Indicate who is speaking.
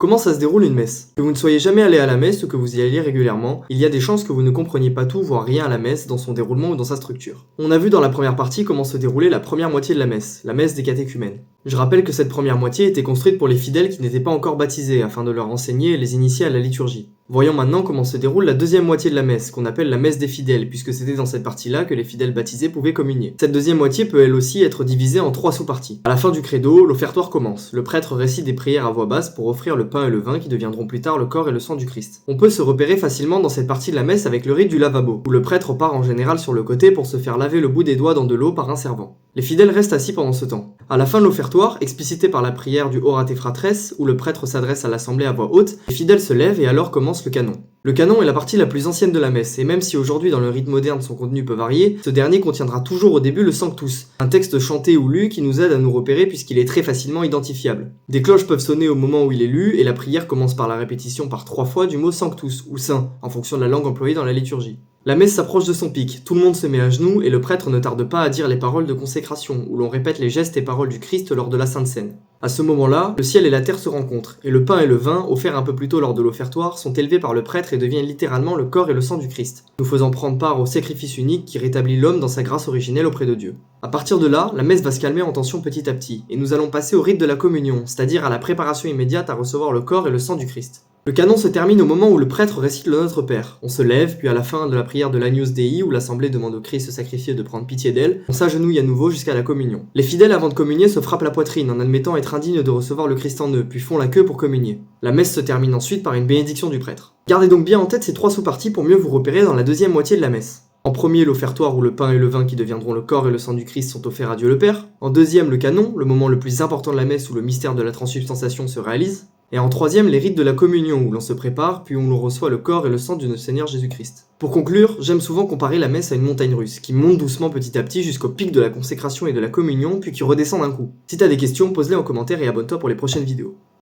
Speaker 1: Comment ça se déroule une messe? Que vous ne soyez jamais allé à la messe ou que vous y alliez régulièrement, il y a des chances que vous ne compreniez pas tout, voire rien à la messe, dans son déroulement ou dans sa structure. On a vu dans la première partie comment se déroulait la première moitié de la messe des catéchumènes. Je rappelle que cette première moitié était construite pour les fidèles qui n'étaient pas encore baptisés, afin de leur enseigner et les initier à la liturgie. Voyons maintenant comment se déroule la deuxième moitié de la messe, qu'on appelle la messe des fidèles, puisque c'était dans cette partie-là que les fidèles baptisés pouvaient communier. Cette deuxième moitié peut elle aussi être divisée en 3 sous-parties. À la fin du credo, l'offertoire commence. Le prêtre récite des prières à voix basse pour offrir le pain et le vin qui deviendront plus tard le corps et le sang du Christ. On peut se repérer facilement dans cette partie de la messe avec le rite du lavabo, où le prêtre part en général sur le côté pour se faire laver le bout des doigts dans de l'eau par un servant. Les fidèles restent assis pendant ce temps. À la fin de l'offertoire, explicité par la prière du Orate Fratres, où le prêtre s'adresse à l'assemblée à voix haute, les fidèles se lèvent et alors commence le canon. Le canon est la partie la plus ancienne de la messe, et même si aujourd'hui dans le rite moderne son contenu peut varier, ce dernier contiendra toujours au début le Sanctus, un texte chanté ou lu qui nous aide à nous repérer puisqu'il est très facilement identifiable. Des cloches peuvent sonner au moment où il est lu, et la prière commence par la répétition par 3 fois du mot Sanctus, ou Saint, en fonction de la langue employée dans la liturgie. La messe s'approche de son pic, tout le monde se met à genoux et le prêtre ne tarde pas à dire les paroles de consécration, où l'on répète les gestes et paroles du Christ lors de la Sainte Seine. À ce moment-là, le ciel et la terre se rencontrent, et le pain et le vin, offerts un peu plus tôt lors de l'offertoire, sont élevés par le prêtre et deviennent littéralement le corps et le sang du Christ, nous faisant prendre part au sacrifice unique qui rétablit l'homme dans sa grâce originelle auprès de Dieu. À partir de là, la messe va se calmer en tension petit à petit, et nous allons passer au rite de la communion, c'est-à-dire à la préparation immédiate à recevoir le corps et le sang du Christ. Le canon se termine au moment où le prêtre récite le Notre Père. On se lève, puis à la fin de la prière de l'Agnus Dei, où l'assemblée demande au Christ sacrifié de prendre pitié d'elle, on s'agenouille à nouveau jusqu'à la communion. Les fidèles avant de communier se frappent la poitrine en admettant être indignes de recevoir le Christ en eux, puis font la queue pour communier. La messe se termine ensuite par une bénédiction du prêtre. Gardez donc bien en tête ces 3 sous-parties pour mieux vous repérer dans la deuxième moitié de la messe. En premier, l'offertoire où le pain et le vin qui deviendront le corps et le sang du Christ sont offerts à Dieu le Père. En deuxième, le canon, le moment le plus important de la messe où le mystère de la transsubstantiation se réalise. Et en troisième, les rites de la communion où l'on se prépare, puis où l'on reçoit le corps et le sang de notre Seigneur Jésus-Christ. Pour conclure, j'aime souvent comparer la messe à une montagne russe, qui monte doucement petit à petit jusqu'au pic de la consécration et de la communion, puis qui redescend d'un coup. Si t'as des questions, pose-les en commentaire et abonne-toi pour les prochaines vidéos.